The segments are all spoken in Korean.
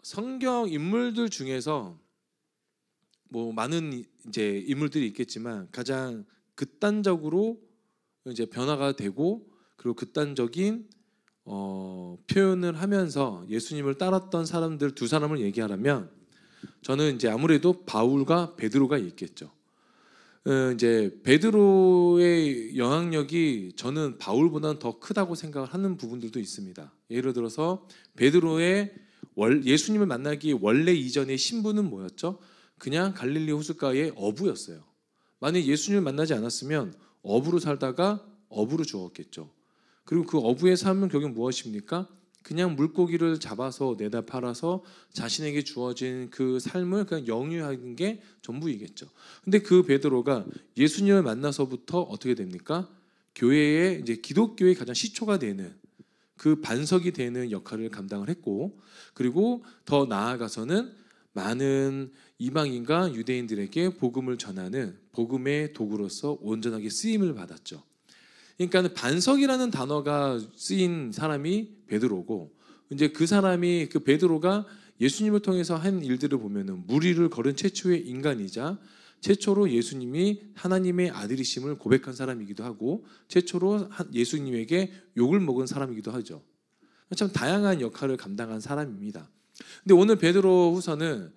성경 인물들 중에서 뭐 많은 이제 인물들이 있겠지만 가장 극단적으로 이제 변화가 되고 그리고 극단적인 표현을 하면서 예수님을 따랐던 사람들 두 사람을 얘기하라면 저는 이제 아무래도 바울과 베드로가 있겠죠. 이제 베드로의 영향력이 저는 바울보다는 더 크다고 생각을 하는 부분들도 있습니다. 예를 들어서 베드로의 예수님을 만나기 원래 이전의 신분은 뭐였죠? 그냥 갈릴리 호숫가의 어부였어요. 만약 예수님을 만나지 않았으면 어부로 살다가 어부로 죽었겠죠. 그리고 그 어부의 삶은 결국 무엇입니까? 그냥 물고기를 잡아서 내다 팔아서 자신에게 주어진 그 삶을 그냥 영위하는 게 전부이겠죠. 근데 그 베드로가 예수님을 만나서부터 어떻게 됩니까? 교회에 이제 기독교의 가장 시초가 되는 그 반석이 되는 역할을 감당을 했고, 그리고 더 나아가서는 많은 이방인과 유대인들에게 복음을 전하는 복음의 도구로서 온전하게 쓰임을 받았죠. 그러니까 반석이라는 단어가 쓰인 사람이 베드로고, 이제 그 사람이 그 베드로가 예수님을 통해서 한 일들을 보면은 무리를 걸은 최초의 인간이자 최초로 예수님이 하나님의 아들이심을 고백한 사람이기도 하고 최초로 예수님에게 욕을 먹은 사람이기도 하죠. 참 다양한 역할을 감당한 사람입니다. 근데 오늘 베드로후서는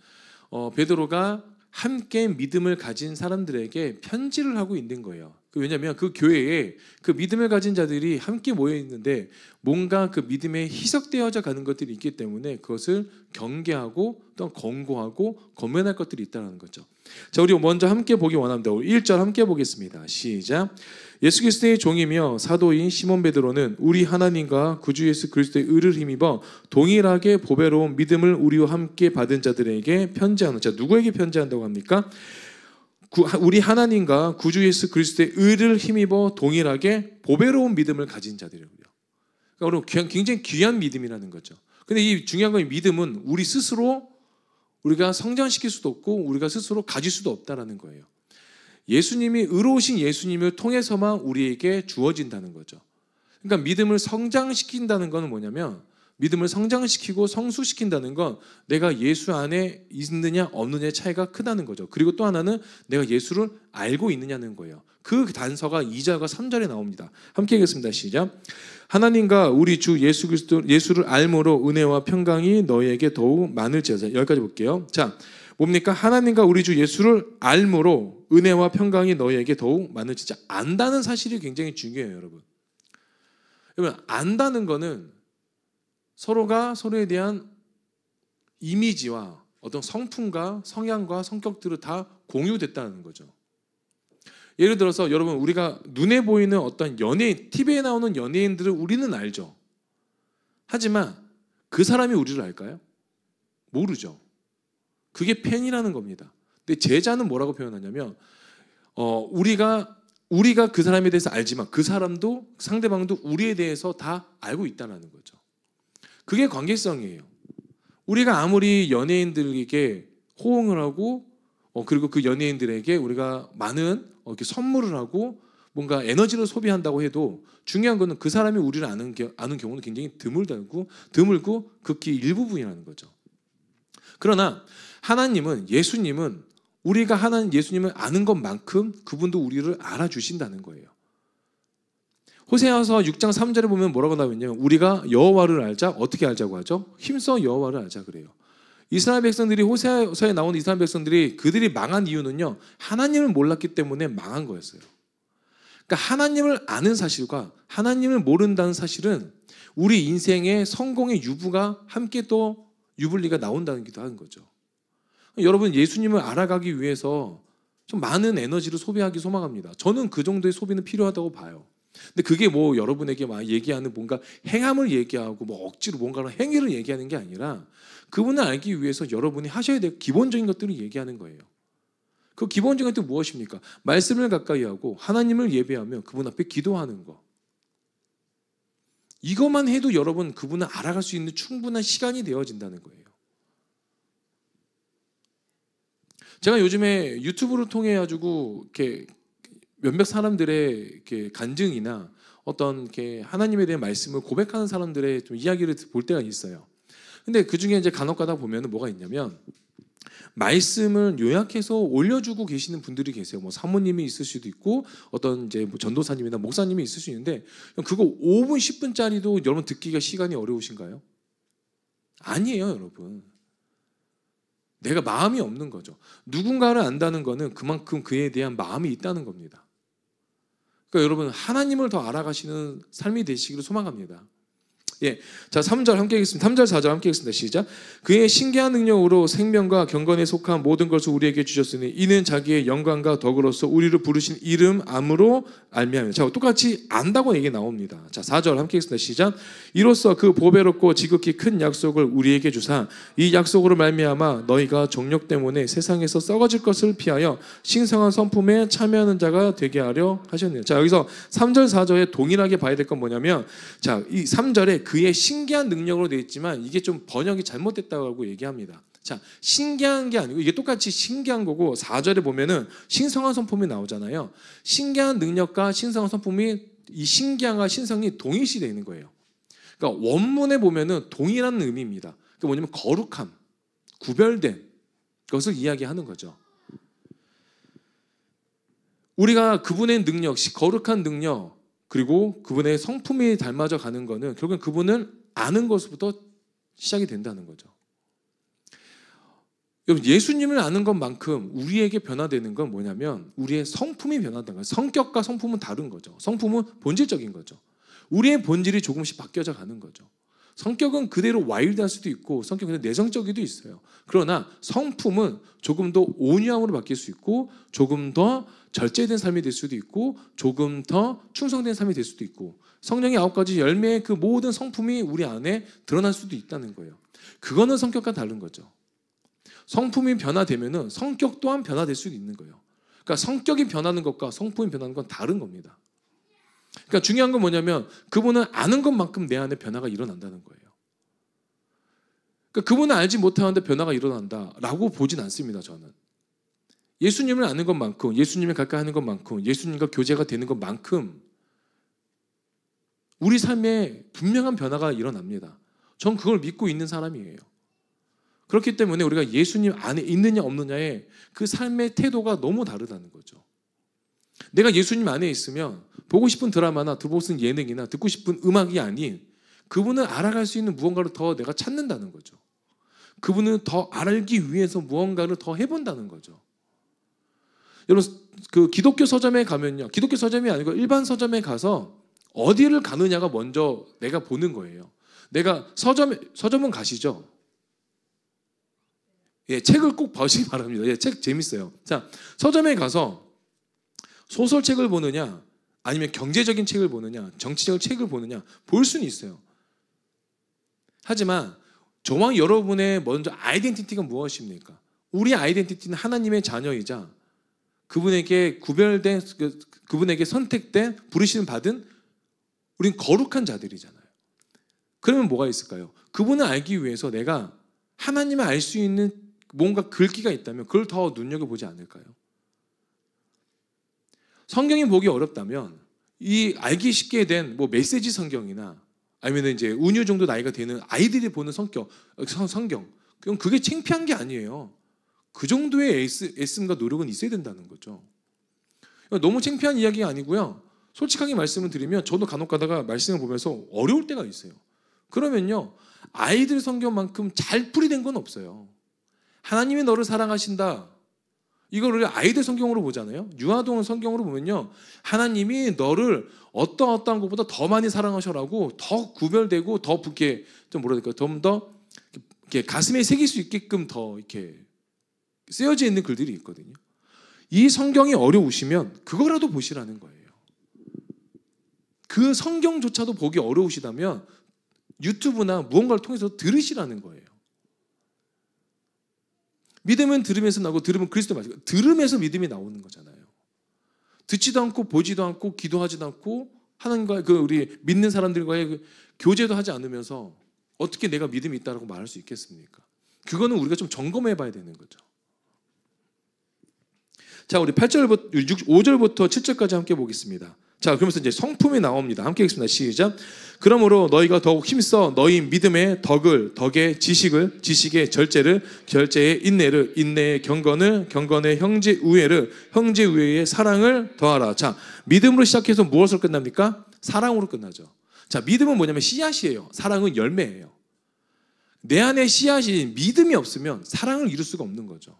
베드로가 함께 믿음을 가진 사람들에게 편지를 하고 있는 거예요. 왜냐하면 그 교회에 그 믿음을 가진 자들이 함께 모여 있는데 뭔가 그 믿음에 희석되어져 가는 것들이 있기 때문에 그것을 경계하고 또 권고하고 권면할 것들이 있다는 거죠. 자, 우리 먼저 함께 보기 원합니다. 1절 함께 보겠습니다. 시작. 예수 그리스도의 종이며 사도인 시몬 베드로는 우리 하나님과 구주 예수 그리스도의 의를 힘입어 동일하게 보배로운 믿음을 우리와 함께 받은 자들에게 편지하는. 자, 누구에게 편지한다고 합니까? 우리 하나님과 구주 예수 그리스도의 의를 힘입어 동일하게 보배로운 믿음을 가진 자들이고요. 그러니까 굉장히 귀한 믿음이라는 거죠. 근데 이 중요한 건 믿음은 우리 스스로 우리가 성장시킬 수도 없고 우리가 스스로 가질 수도 없다라는 거예요. 예수님이 의로우신 예수님을 통해서만 우리에게 주어진다는 거죠. 그러니까 믿음을 성장시킨다는 건 뭐냐면 믿음을 성장시키고 성숙시킨다는 건 내가 예수 안에 있느냐 없느냐의 차이가 크다는 거죠. 그리고 또 하나는 내가 예수를 알고 있느냐는 거예요. 그 단서가 2절과 3절에 나옵니다. 함께 읽겠습니다. 시작. 하나님과 우리 주 예수 그리스도 예수를 알므로 은혜와 평강이 너희에게 더욱 많을지어다. 여기까지 볼게요. 자, 뭡니까? 하나님과 우리 주 예수를 알므로 은혜와 평강이 너희에게 더욱 많을지어다. 안다는 사실이 굉장히 중요해요, 여러분. 여러분, 안다는 거는 서로가 서로에 대한 이미지와 어떤 성품과 성향과 성격들을 다 공유됐다는 거죠. 예를 들어서 여러분, 우리가 눈에 보이는 어떤 연예인, TV에 나오는 연예인들을 우리는 알죠. 하지만 그 사람이 우리를 알까요? 모르죠. 그게 팬이라는 겁니다. 근데 제자는 뭐라고 표현하냐면 우리가 그 사람에 대해서 알지만 그 사람도 상대방도 우리에 대해서 다 알고 있다는 거죠. 그게 관계성이에요. 우리가 아무리 연예인들에게 호응을 하고 그리고 그 연예인들에게 우리가 많은 이렇게 선물을 하고 뭔가 에너지를 소비한다고 해도 중요한 것은 그 사람이 우리를 아는 경우는 굉장히 드물고 극히 일부분이라는 거죠. 그러나 하나님은, 예수님은 우리가 하나님 예수님을 아는 것만큼 그분도 우리를 알아주신다는 거예요. 호세아서 6장 3절에 보면 뭐라고 나오냐면 우리가 여호와를 알자. 어떻게 알자고 하죠? 힘써 여호와를 알자 그래요. 이스라엘 백성들이, 호세아서에 나오는 이스라엘 백성들이 그들이 망한 이유는요, 하나님을 몰랐기 때문에 망한 거였어요. 그러니까 하나님을 아는 사실과 하나님을 모른다는 사실은 우리 인생의 성공의 유부가 함께 또 유불리가 나온다는 기도 하는 거죠. 여러분, 예수님을 알아가기 위해서 좀 많은 에너지를 소비하기 소망합니다. 저는 그 정도의 소비는 필요하다고 봐요. 근데 그게 뭐 여러분에게 막 얘기하는 뭔가 행함을 얘기하고 뭐 억지로 뭔가 행위를 얘기하는 게 아니라 그분을 알기 위해서 여러분이 하셔야 될 기본적인 것들을 얘기하는 거예요. 그 기본적인 것들은 무엇입니까? 말씀을 가까이 하고 하나님을 예배하며 그분 앞에 기도하는 거. 이것만 해도 여러분 그분을 알아갈 수 있는 충분한 시간이 되어진다는 거예요. 제가 요즘에 유튜브를 통해 가지고 이렇게 몇몇 사람들의 이렇게 간증이나 어떤 이렇게 하나님에 대한 말씀을 고백하는 사람들의 좀 이야기를 볼 때가 있어요. 근데 그 중에 이제 간혹 가다 보면 뭐가 있냐면 말씀을 요약해서 올려주고 계시는 분들이 계세요. 뭐 사모님이 있을 수도 있고 어떤 이제 뭐 전도사님이나 목사님이 있을 수 있는데 그거 5분 10분짜리도 여러분 듣기가 시간이 어려우신가요? 아니에요, 여러분. 내가 마음이 없는 거죠. 누군가를 안다는 거는 그만큼 그에 대한 마음이 있다는 겁니다. 그러니까 여러분 하나님을 더 알아가시는 삶이 되시기를 소망합니다. 예, 자 3절 함께 하겠습니다. 3절 4절 함께 하겠습니다. 시작. 그의 신기한 능력으로 생명과 경건에 속한 모든 것을 우리에게 주셨으니 이는 자기의 영광과 덕으로서 우리를 부르신 이름 암으로 알미하며. 자 똑같이 안다고 얘기 나옵니다. 자 4절 함께 하겠습니다. 시작. 이로써 그 보배롭고 지극히 큰 약속을 우리에게 주사 이 약속으로 말미암아 너희가 정욕 때문에 세상에서 썩어질 것을 피하여 신성한 성품에 참여하는 자가 되게 하려 하셨네요. 자 여기서 3절 4절에 동일하게 봐야 될 건 뭐냐면 자 이 3절에 그의 신기한 능력으로 되어 있지만 이게 좀 번역이 잘못됐다고 얘기합니다. 자, 신기한 게 아니고 이게 똑같이 신기한 거고 4절에 보면은 신성한 성품이 나오잖아요. 신기한 능력과 신성한 성품이 이 신기한과 신성이 동일시 되어 있는 거예요. 그러니까 원문에 보면은 동일한 의미입니다. 그러니까 뭐냐면 거룩함, 구별된 것을 이야기하는 거죠. 우리가 그분의 능력, 거룩한 능력 그리고 그분의 성품이 닮아져 가는 것은 결국은 그분을 아는 것부터 시작이 된다는 거죠. 여러분 예수님을 아는 것만큼 우리에게 변화되는 건 뭐냐면 우리의 성품이 변화되는 거예요. 성격과 성품은 다른 거죠. 성품은 본질적인 거죠. 우리의 본질이 조금씩 바뀌어져 가는 거죠. 성격은 그대로 와일드할 수도 있고 성격은 내성적이도 있어요. 그러나 성품은 조금 더 온유함으로 바뀔 수 있고 조금 더 절제된 삶이 될 수도 있고 조금 더 충성된 삶이 될 수도 있고 성령의 9가지 열매의 그 모든 성품이 우리 안에 드러날 수도 있다는 거예요. 그거는 성격과 다른 거죠. 성품이 변화되면은 성격 또한 변화될 수도 있는 거예요. 그러니까 성격이 변하는 것과 성품이 변하는 건 다른 겁니다. 그러니까 중요한 건 뭐냐면 그분은 아는 것만큼 내 안에 변화가 일어난다는 거예요. 그러니까 그분은 알지 못하는데 변화가 일어난다라고 보진 않습니다. 저는 예수님을 아는 것만큼 예수님을 가까이 하는 것만큼 예수님과 교제가 되는 것만큼 우리 삶에 분명한 변화가 일어납니다. 전 그걸 믿고 있는 사람이에요. 그렇기 때문에 우리가 예수님 안에 있느냐 없느냐에 그 삶의 태도가 너무 다르다는 거죠. 내가 예수님 안에 있으면 보고 싶은 드라마나 듣고 싶은 예능이나 듣고 싶은 음악이 아닌 그분을 알아갈 수 있는 무언가를 더 내가 찾는다는 거죠. 그분을 더 알기 위해서 무언가를 더 해본다는 거죠. 여러분 그 기독교 서점에 가면요. 기독교 서점이 아니고 일반 서점에 가서 어디를 가느냐가 먼저 내가 보는 거예요. 내가 서점은 가시죠? 예, 책을 꼭 보시기 바랍니다. 예, 책 재밌어요. 자, 서점에 가서 소설책을 보느냐 아니면 경제적인 책을 보느냐 정치적인 책을 보느냐 볼 수는 있어요. 하지만 저와 여러분의 먼저 아이덴티티가 무엇입니까? 우리 아이덴티티는 하나님의 자녀이자 그분에게 구별된 그분에게 선택된 부르심을 받은 우린 거룩한 자들이잖아요. 그러면 뭐가 있을까요? 그분을 알기 위해서 내가 하나님을 알 수 있는 뭔가 글귀가 있다면 그걸 더 눈여겨보지 않을까요? 성경이 보기 어렵다면 이 알기 쉽게 된 뭐 메시지 성경이나 아니면 이제 운유 정도 나이가 되는 아이들이 보는 성경, 그럼 그게 창피한 게 아니에요. 그 정도의 애씀과 노력은 있어야 된다는 거죠. 너무 창피한 이야기가 아니고요. 솔직하게 말씀을 드리면 저도 간혹 가다가 말씀을 보면서 어려울 때가 있어요. 그러면요. 아이들 성경만큼 잘 풀이된 건 없어요. 하나님이 너를 사랑하신다. 이거를 아이들 성경으로 보잖아요. 유아동 성경으로 보면요. 하나님이 너를 어떠한 것보다 더 많이 사랑하셔라고 더 구별되고 더 이렇게 좀 뭐라 해야 될까요? 좀 더 이렇게 가슴에 새길 수 있게끔 더 이렇게 쓰여져 있는 글들이 있거든요. 이 성경이 어려우시면 그거라도 보시라는 거예요. 그 성경조차도 보기 어려우시다면 유튜브나 무언가를 통해서 들으시라는 거예요. 믿음은 들으면서 나오고 들으면 그리스도 맞고 들으면서 믿음이 나오는 거잖아요. 듣지도 않고 보지도 않고 기도하지도 않고 하나님과 그 우리 믿는 사람들과의 그 교제도 하지 않으면서 어떻게 내가 믿음이 있다고 말할 수 있겠습니까? 그거는 우리가 좀 점검해 봐야 되는 거죠. 자, 우리 5절부터 7절까지 함께 보겠습니다. 자, 그러면서 이제 성품이 나옵니다. 함께 읽겠습니다. 시작. 그러므로 너희가 더욱 힘써 너희 믿음의 덕의 지식을, 지식의 절제를, 절제의 인내를, 인내의 경건을, 경건의 형제 우애를, 형제 우애의 사랑을 더하라. 자, 믿음으로 시작해서 무엇으로 끝납니까? 사랑으로 끝나죠. 자, 믿음은 뭐냐면 씨앗이에요. 사랑은 열매예요. 내 안에 씨앗이 믿음이 없으면 사랑을 이룰 수가 없는 거죠.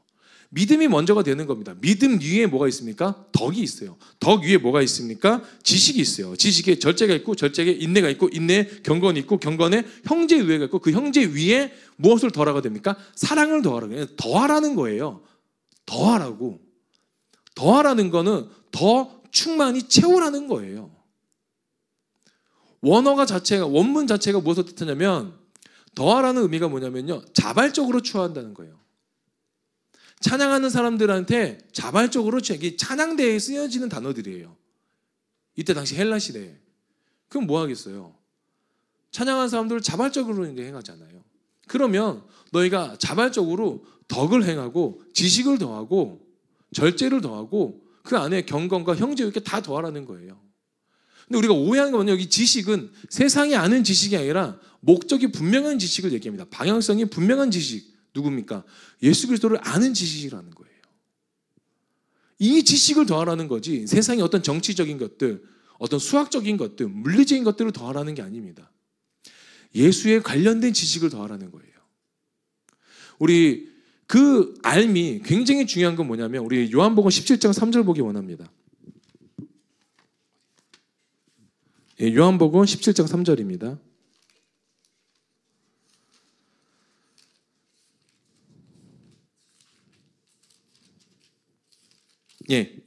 믿음이 먼저가 되는 겁니다. 믿음 위에 뭐가 있습니까? 덕이 있어요. 덕 위에 뭐가 있습니까? 지식이 있어요. 지식에 절제가 있고, 절제에 인내가 있고, 인내에 경건이 있고, 경건에 형제 우애가 있고, 그 형제 위에 무엇을 더하라가 됩니까? 사랑을 더하라고. 더하라는 거예요. 더하라고. 더하라는 거는 더 충만히 채우라는 거예요. 원문 자체가 무엇을 뜻하냐면, 더하라는 의미가 뭐냐면요, 자발적으로 추구한다는 거예요. 찬양하는 사람들한테 자발적으로 이게 찬양대에 쓰여지는 단어들이에요. 이때 당시 헬라 시대에. 그럼 뭐 하겠어요? 찬양하는 사람들을 자발적으로 이제 행하잖아요. 그러면 너희가 자발적으로 덕을 행하고 지식을 더하고 절제를 더하고 그 안에 경건과 형제 이렇게 다 더하라는 거예요. 근데 우리가 오해하는 건 여기 지식은 세상이 아는 지식이 아니라 목적이 분명한 지식을 얘기합니다. 방향성이 분명한 지식. 누굽니까? 예수 그리스도를 아는 지식이라는 거예요. 이 지식을 더하라는 거지 세상의 어떤 정치적인 것들, 어떤 수학적인 것들, 물리적인 것들을 더하라는 게 아닙니다. 예수에 관련된 지식을 더하라는 거예요. 우리 그 알미 굉장히 중요한 건 뭐냐면 우리 요한복음 17장 3절 보기 원합니다. 요한복음 17장 3절입니다.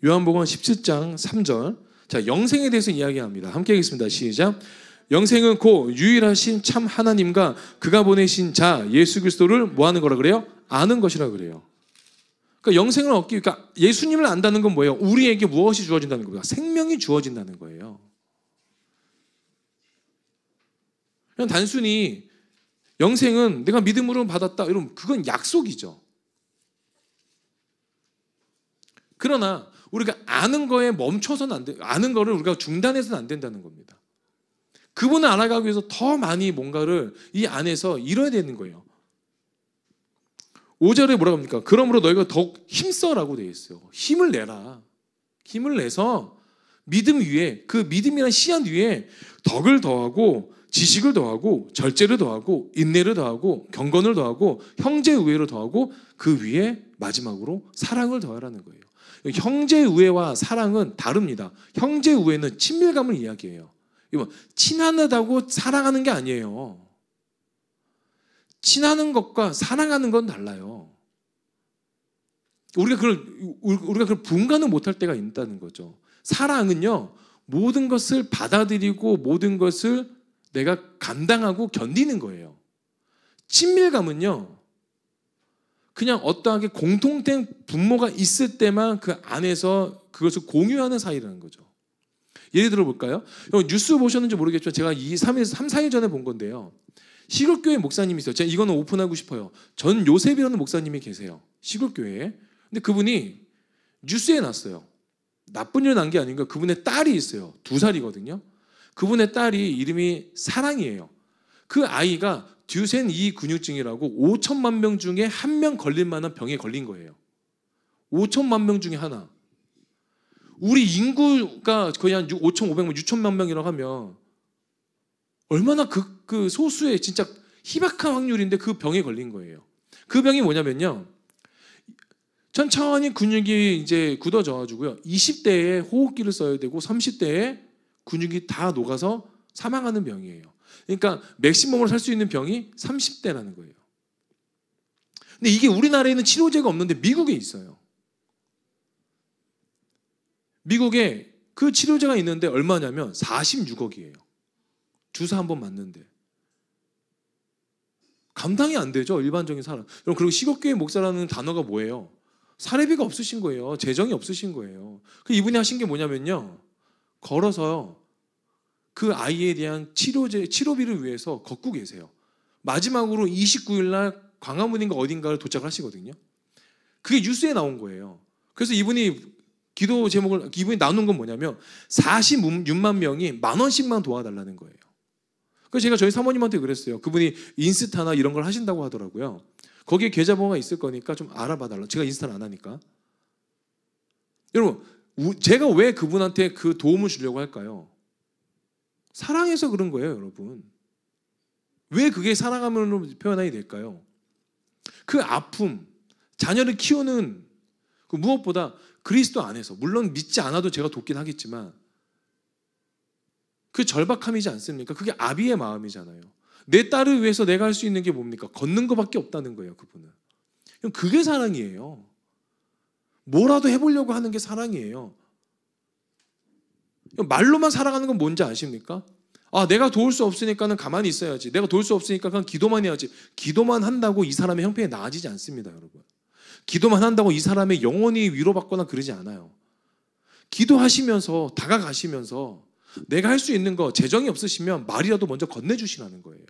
요한복음 17장 3절. 자, 영생에 대해서 이야기합니다. 함께 하겠습니다. 시작. 영생은 곧 유일하신 참 하나님과 그가 보내신 자 예수 그리스도를 뭐 하는 거라 그래요? 아는 것이라 그래요. 그러니까 영생을 얻기, 그러니까 예수님을 안다는 건 뭐예요? 우리에게 무엇이 주어진다는 겁니까? 생명이 주어진다는 거예요. 그냥 단순히 영생은 내가 믿음으로 받았다 이러면 그건 약속이죠. 그러나 우리가 아는 거에 멈춰서는 안 돼. 아는 거를 우리가 중단해서는 안 된다는 겁니다. 그분을 알아가기 위해서 더 많이 뭔가를 이 안에서 이뤄야 되는 거예요. 5절에 뭐라고 합니까? 그러므로 너희가 더욱 힘써라고 되어 있어요. 힘을 내라. 힘을 내서 믿음 위에, 그 믿음이라는 씨앗 위에 덕을 더하고 지식을 더하고 절제를 더하고 인내를 더하고 경건을 더하고 형제 우애를 더하고 그 위에 마지막으로 사랑을 더하라는 거예요. 형제 우애와 사랑은 다릅니다. 형제 우애는 친밀감을 이야기해요. 친하다고 사랑하는 게 아니에요. 친하는 것과 사랑하는 건 달라요. 우리가 그걸 분간을 못할 때가 있다는 거죠. 사랑은요, 모든 것을 받아들이고 모든 것을 내가 감당하고 견디는 거예요. 친밀감은요, 그냥 어떠하게 공통된 분모가 있을 때만 그 안에서 그것을 공유하는 사이라는 거죠. 예를 들어 볼까요? 뉴스 보셨는지 모르겠지만 제가 3, 4일 전에 본 건데요. 시골교회 목사님이 있어요. 제가 이거는 오픈하고 싶어요. 전 요셉이라는 목사님이 계세요. 시골교회에. 근데 그분이 뉴스에 났어요. 나쁜 일 난 게 아닌가. 그분의 딸이 있어요. 2살이거든요. 그분의 딸이 이름이 사랑이에요. 그 아이가 듀센 2 근육증이라고 5천만 명 중에 1명 걸릴 만한 병에 걸린 거예요. 5천만 명 중에 하나. 우리 인구가 거의 한 5,500만, 6천만 명이라고 하면 얼마나 그 소수의 진짜 희박한 확률인데 그 병에 걸린 거예요. 그 병이 뭐냐면요. 천천히 근육이 이제 굳어져가지고요. 20대에 호흡기를 써야 되고 30대에 근육이 다 녹아서 사망하는 병이에요. 그러니까 맥시멈으로 살 수 있는 병이 30대라는 거예요. 근데 이게 우리나라에는 치료제가 없는데 미국에 있어요. 미국에 그 치료제가 있는데 얼마냐면 46억이에요. 주사 한 번 맞는데. 감당이 안 되죠, 일반적인 사람. 그리고 시골교회 목사라는 단어가 뭐예요? 사례비가 없으신 거예요. 재정이 없으신 거예요. 그 이분이 하신 게 뭐냐면요. 걸어서요. 그 아이에 대한 치료비를 위해서 걷고 계세요. 마지막으로 29일 날 광화문인가 어딘가를 도착을 하시거든요. 그게 뉴스에 나온 거예요. 그래서 이분이 기도 제목을 이분이 나눈 건 뭐냐면 46만 명이 10,000원씩만 도와달라는 거예요. 그래서 제가 저희 사모님한테 그랬어요. 그분이 인스타나 이런 걸 하신다고 하더라고요. 거기에 계좌번호가 있을 거니까 좀 알아봐 달라. 제가 인스타를 안 하니까. 여러분, 제가 왜 그분한테 그 도움을 주려고 할까요? 사랑해서 그런 거예요, 여러분. 왜 그게 사랑함으로 표현이 될까요? 그 아픔, 자녀를 키우는 그 무엇보다 그리스도 안에서, 물론 믿지 않아도 제가 돕긴 하겠지만 그 절박함이지 않습니까? 그게 아비의 마음이잖아요. 내 딸을 위해서 내가 할 수 있는 게 뭡니까? 걷는 것밖에 없다는 거예요, 그분은. 그게 사랑이에요. 뭐라도 해보려고 하는 게 사랑이에요. 말로만 살아가는 건 뭔지 아십니까? 아, 내가 도울 수 없으니까는 가만히 있어야지. 내가 도울 수 없으니까 그냥 기도만 해야지. 기도만 한다고 이 사람의 형편이 나아지지 않습니다, 여러분. 기도만 한다고 이 사람의 영혼이 위로받거나 그러지 않아요. 기도하시면서 다가가시면서 내가 할 수 있는 거, 재정이 없으시면 말이라도 먼저 건네주시라는 거예요.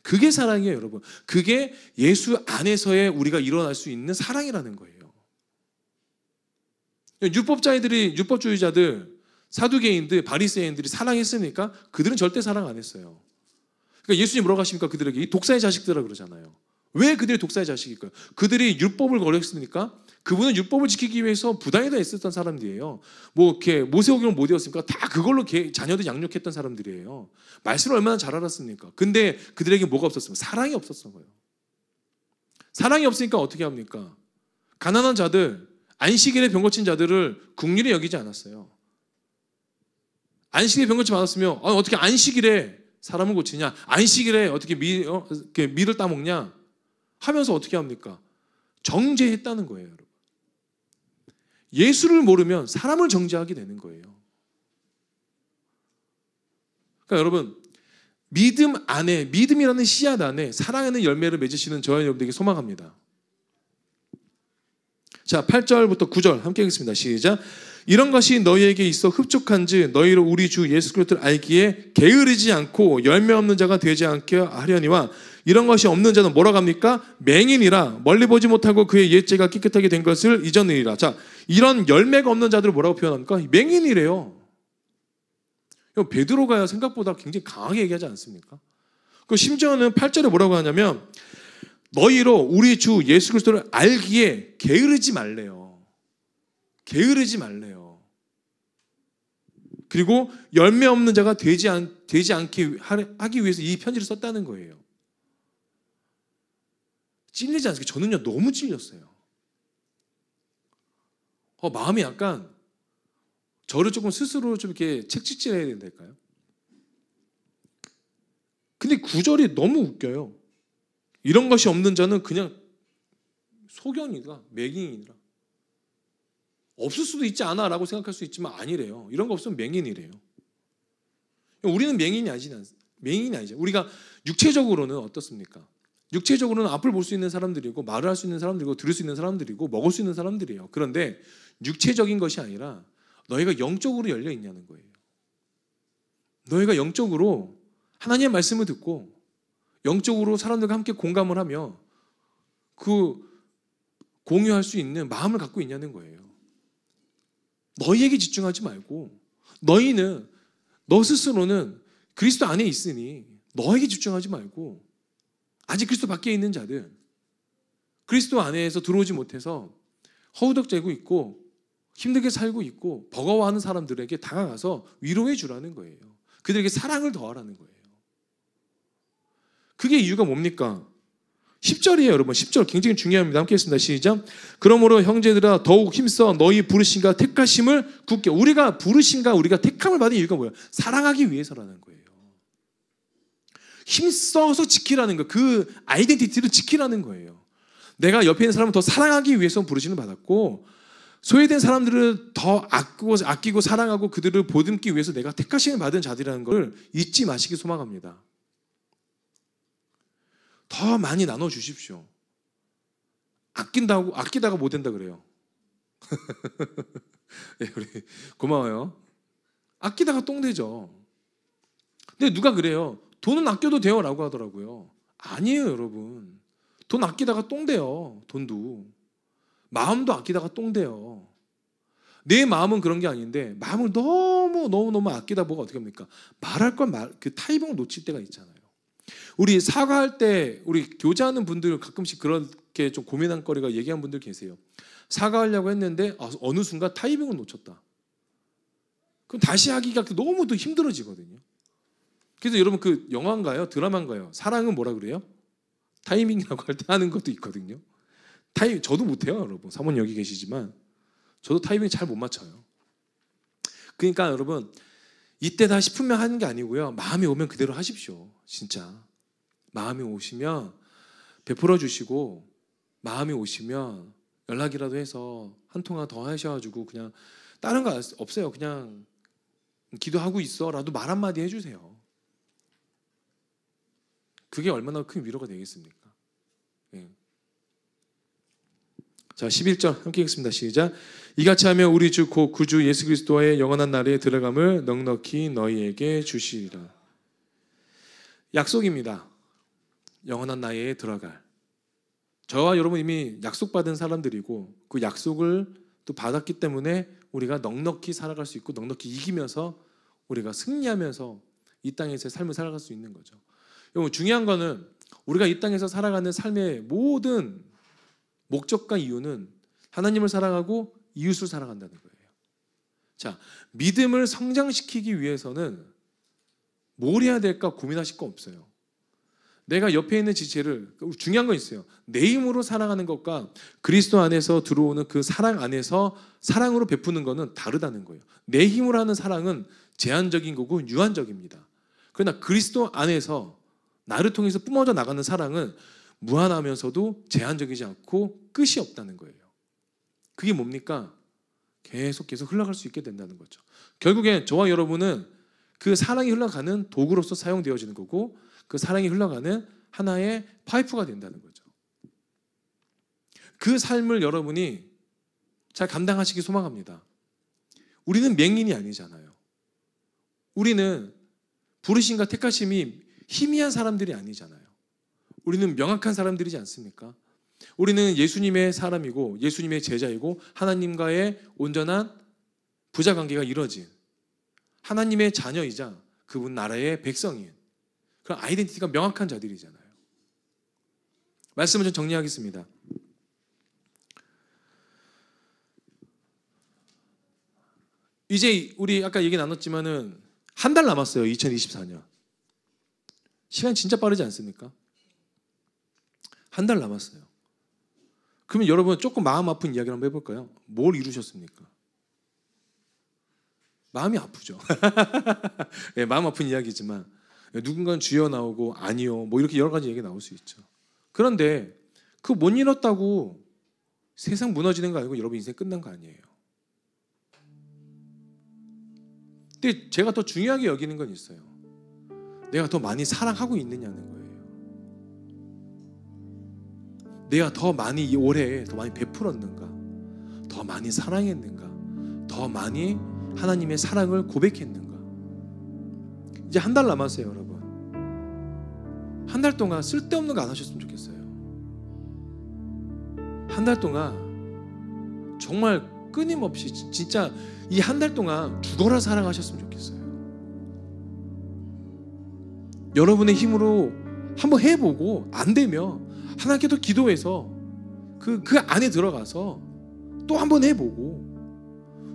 그게 사랑이에요, 여러분. 그게 예수 안에서의 우리가 일어날 수 있는 사랑이라는 거예요. 율법주의자들, 사두개인들, 바리새인들이 사랑했습니까? 그들은 절대 사랑 안 했어요. 그러니까 예수님 뭐라고 하십니까? 그들에게 이 독사의 자식들이라 그러잖아요. 왜 그들이 독사의 자식일까요? 그들이 율법을 어겼으니까. 그분은 율법을 지키기 위해서 부당에다 애썼던 사람들이에요. 뭐 이렇게 모세오경을 못 외웠습니까? 다 그걸로 자녀들 양육했던 사람들이에요. 말씀을 얼마나 잘 알았습니까? 근데 그들에게 뭐가 없었습니까? 사랑이 없었던 거예요. 사랑이 없으니까 어떻게 합니까? 가난한 자들, 안식일에 병 고친 자들을 긍휼히 여기지 않았어요. 안식일에 병 고치 받았으면 어떻게 안식일에 사람을 고치냐? 안식일에 어떻게 밀을 따먹냐? 하면서 어떻게 합니까? 정죄했다는 거예요, 여러분. 예수를 모르면 사람을 정죄하게 되는 거예요. 그러니까 여러분, 믿음 안에, 믿음이라는 씨앗 안에 사랑하는 열매를 맺으시는 저와 여러분들에게 소망합니다. 자, 8절부터 9절 함께 읽겠습니다. 시작. 이런 것이 너희에게 있어 흡족한즉 너희로 우리 주 예수 그리스도를 알기에 게으르지 않고 열매 없는 자가 되지 않게 하려니와 이런 것이 없는 자는 뭐라고 합니까? 맹인이라 멀리 보지 못하고 그의 옛죄가 깨끗하게 된 것을 잊었느니라. 자, 이런 열매가 없는 자들을 뭐라고 표현합니까? 맹인이래요. 베드로가 생각보다 굉장히 강하게 얘기하지 않습니까? 그 심지어는 8절에 뭐라고 하냐면 너희로 우리 주 예수 그리스도를 알기에 게으르지 말래요. 게으르지 말래요. 그리고 열매 없는 자가 되지 않게 하기 위해서 이 편지를 썼다는 거예요. 찔리지 않습니까? 저는요 너무 찔렸어요. 마음이 약간 저를 조금 스스로 좀 이렇게 책찍질해야 된달까요? 근데 9절이 너무 웃겨요. 이런 것이 없는 자는 그냥 소경이다, 맹인이라. 없을 수도 있지 않아 라고 생각할 수 있지만 아니래요. 이런 거 없으면 맹인이래요. 우리는 맹인이 아니죠. 우리가 육체적으로는 어떻습니까? 육체적으로는 앞을 볼 수 있는 사람들이고 말을 할 수 있는 사람들이고 들을 수 있는 사람들이고 먹을 수 있는 사람들이에요. 그런데 육체적인 것이 아니라 너희가 영적으로 열려 있냐는 거예요. 너희가 영적으로 하나님의 말씀을 듣고 영적으로 사람들과 함께 공감을 하며 그 공유할 수 있는 마음을 갖고 있냐는 거예요. 너희에게 집중하지 말고 너 스스로는 그리스도 안에 있으니 너에게 집중하지 말고 아직 그리스도 밖에 있는 자들, 그리스도 안에서 들어오지 못해서 허우덕대고 있고 힘들게 살고 있고 버거워하는 사람들에게 다가가서 위로해 주라는 거예요. 그들에게 사랑을 더하라는 거예요. 그게 이유가 뭡니까? 10절이에요, 여러분. 10절 굉장히 중요합니다. 함께 했습니다. 시작. 그러므로 형제들아 더욱 힘써 너희 부르심과 택하심을 굳게. 우리가 부르심과 우리가 택함을 받은 이유가 뭐예요? 사랑하기 위해서라는 거예요. 힘써서 지키라는 거, 그 아이덴티티를 지키라는 거예요. 내가 옆에 있는 사람을 더 사랑하기 위해서 부르심을 받았고 소외된 사람들을 더 아끼고 사랑하고 그들을 보듬기 위해서 내가 택하심을 받은 자들이라는 걸 잊지 마시기 소망합니다. 더 많이 나눠주십시오. 아끼다가 못 된다 그래요. 네, 우리 고마워요. 아끼다가 똥 되죠. 근데 누가 그래요? 돈은 아껴도 돼요 라고 하더라고요. 아니에요, 여러분. 돈 아끼다가 똥 돼요. 돈도. 마음도 아끼다가 똥 돼요. 내 마음은 그런 게 아닌데 마음을 너무 아끼다 보고 어떻게 합니까? 말할 걸 그 타이밍을 놓칠 때가 있잖아요. 우리 사과할 때 우리 교제하는 분들 가끔씩 그렇게 좀 고민한 거리가 얘기한 분들 계세요. 사과하려고 했는데 어느 순간 타이밍을 놓쳤다. 그럼 다시 하기가 너무 더 힘들어지거든요. 그래서 여러분 그 영화인가요? 드라마인가요? 사랑은 뭐라 그래요? 타이밍이라고 할 때 하는 것도 있거든요. 저도 못해요, 여러분. 사모님 여기 계시지만 저도 타이밍 잘 못 맞춰요. 그러니까 여러분 이때다 싶으면 하는 게 아니고요. 마음이 오면 그대로 하십시오. 진짜 마음이 오시면 베풀어 주시고, 마음이 오시면 연락이라도 해서 한 통화 더 하셔가지고 그냥 다른 거 없어요. 그냥 기도하고 있어라도 말 한마디 해주세요. 그게 얼마나 큰 위로가 되겠습니까? 예. 자, 11절 함께 읽겠습니다. 시작. 이같이 하며 우리 주 곧 구주 예수 그리스도의 영원한 날에 들어감을 넉넉히 너희에게 주시리라. 약속입니다. 영원한 나라에 들어갈. 저와 여러분 이미 약속받은 사람들이고 그 약속을 또 받았기 때문에 우리가 넉넉히 살아갈 수 있고 넉넉히 이기면서 우리가 승리하면서 이 땅에서의 삶을 살아갈 수 있는 거죠. 여러분 중요한 거는 우리가 이 땅에서 살아가는 삶의 모든 목적과 이유는 하나님을 사랑하고 이웃을 사랑한다는 거예요. 자, 믿음을 성장시키기 위해서는 뭘 해야 될까 고민하실 거 없어요. 내가 옆에 있는 지체를, 중요한 거 있어요. 내 힘으로 사랑하는 것과 그리스도 안에서 들어오는 그 사랑 안에서 사랑으로 베푸는 거는 다르다는 거예요. 내 힘으로 하는 사랑은 제한적인 거고 유한적입니다. 그러나 그리스도 안에서 나를 통해서 뿜어져 나가는 사랑은 무한하면서도 제한적이지 않고 끝이 없다는 거예요. 그게 뭡니까? 계속 흘러갈 수 있게 된다는 거죠. 결국엔 저와 여러분은 그 사랑이 흘러가는 도구로서 사용되어지는 거고 그 사랑이 흘러가는 하나의 파이프가 된다는 거죠. 그 삶을 여러분이 잘 감당하시기 소망합니다. 우리는 맹인이 아니잖아요. 우리는 부르심과 택하심이 희미한 사람들이 아니잖아요. 우리는 명확한 사람들이지 않습니까? 우리는 예수님의 사람이고 예수님의 제자이고 하나님과의 온전한 부자관계가 이루어진 하나님의 자녀이자 그분 나라의 백성인 그런 아이덴티티가 명확한 자들이잖아요. 말씀을 좀 정리하겠습니다. 이제 우리 아까 얘기 나눴지만은 한 달 남았어요. 2024년. 시간 진짜 빠르지 않습니까? 한 달 남았어요. 그러면 여러분 조금 마음 아픈 이야기를 한번 해볼까요? 뭘 이루셨습니까? 마음이 아프죠. 네, 마음 아픈 이야기지만 누군가는 주여 나오고 아니요 뭐 이렇게 여러 가지 얘기가 나올 수 있죠. 그런데 그 못 이뤘다고 세상 무너지는 거 아니고 여러분 인생 끝난 거 아니에요. 근데 제가 더 중요하게 여기는 건 있어요. 내가 더 많이 사랑하고 있느냐는 거예요. 내가 더 많이 이 올해 더 많이 베풀었는가, 더 많이 사랑했는가, 더 많이 하나님의 사랑을 고백했는가. 이제 한 달 남았어요, 여러분. 한 달 동안 쓸데없는 거 안 하셨으면 좋겠어요. 한 달 동안 정말 끊임없이 진짜 이 한 달 동안 죽어라 사랑하셨으면 좋겠어요. 여러분의 힘으로 한번 해보고 안 되면 하나님께 더 기도해서 그 안에 들어가서 또 한번 해보고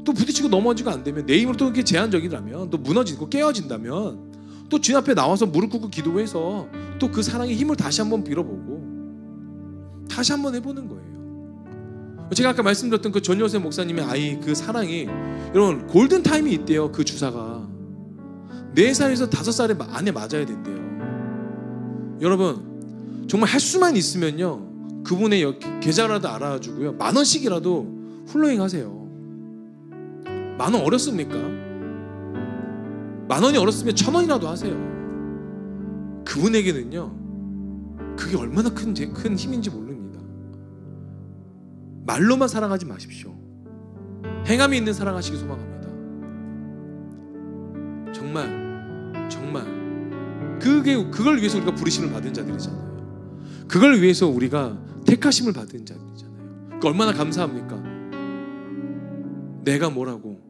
또 부딪히고 넘어지고 안 되면 내 힘으로 또 그게 제한적이라면 또 무너지고 깨어진다면 또 주님 앞에 나와서 무릎 꿇고 기도해서 또 그 사랑의 힘을 다시 한번 빌어보고 다시 한번 해보는 거예요. 제가 아까 말씀드렸던 그 전요셉 목사님의 아이 그 사랑이 여러분 골든타임이 있대요. 그 주사가 4살에서 5살 안에 맞아야 된대요. 여러분 정말 할 수만 있으면요 그분의 계좌라도 알아주고요 10,000원씩이라도 플로잉 하세요. 10,000원 어렵습니까? 10,000원이 어렵으면 1,000원이라도 하세요. 그분에게는요 그게 얼마나 큰 힘인지 모릅니다. 말로만 사랑하지 마십시오. 행함이 있는 사랑하시기 소망합니다. 정말 그걸 위해서 우리가 부르심을 받은 자들이잖아요. 그걸 위해서 우리가 택하심을 받은 자들이잖아요. 그 얼마나 감사합니까? 내가 뭐라고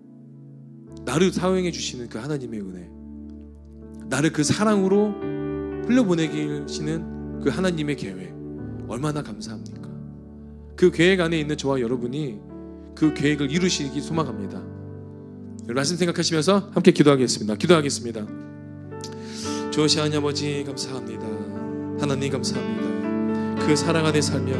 나를 사용해 주시는 그 하나님의 은혜, 나를 그 사랑으로 흘려보내시는 그 하나님의 계획, 얼마나 감사합니까? 그 계획 안에 있는 저와 여러분이 그 계획을 이루시기 소망합니다. 말씀 생각하시면서 함께 기도하겠습니다. 주 하나님 아버지 감사합니다. 하나님 감사합니다. 그 사랑 안에 살며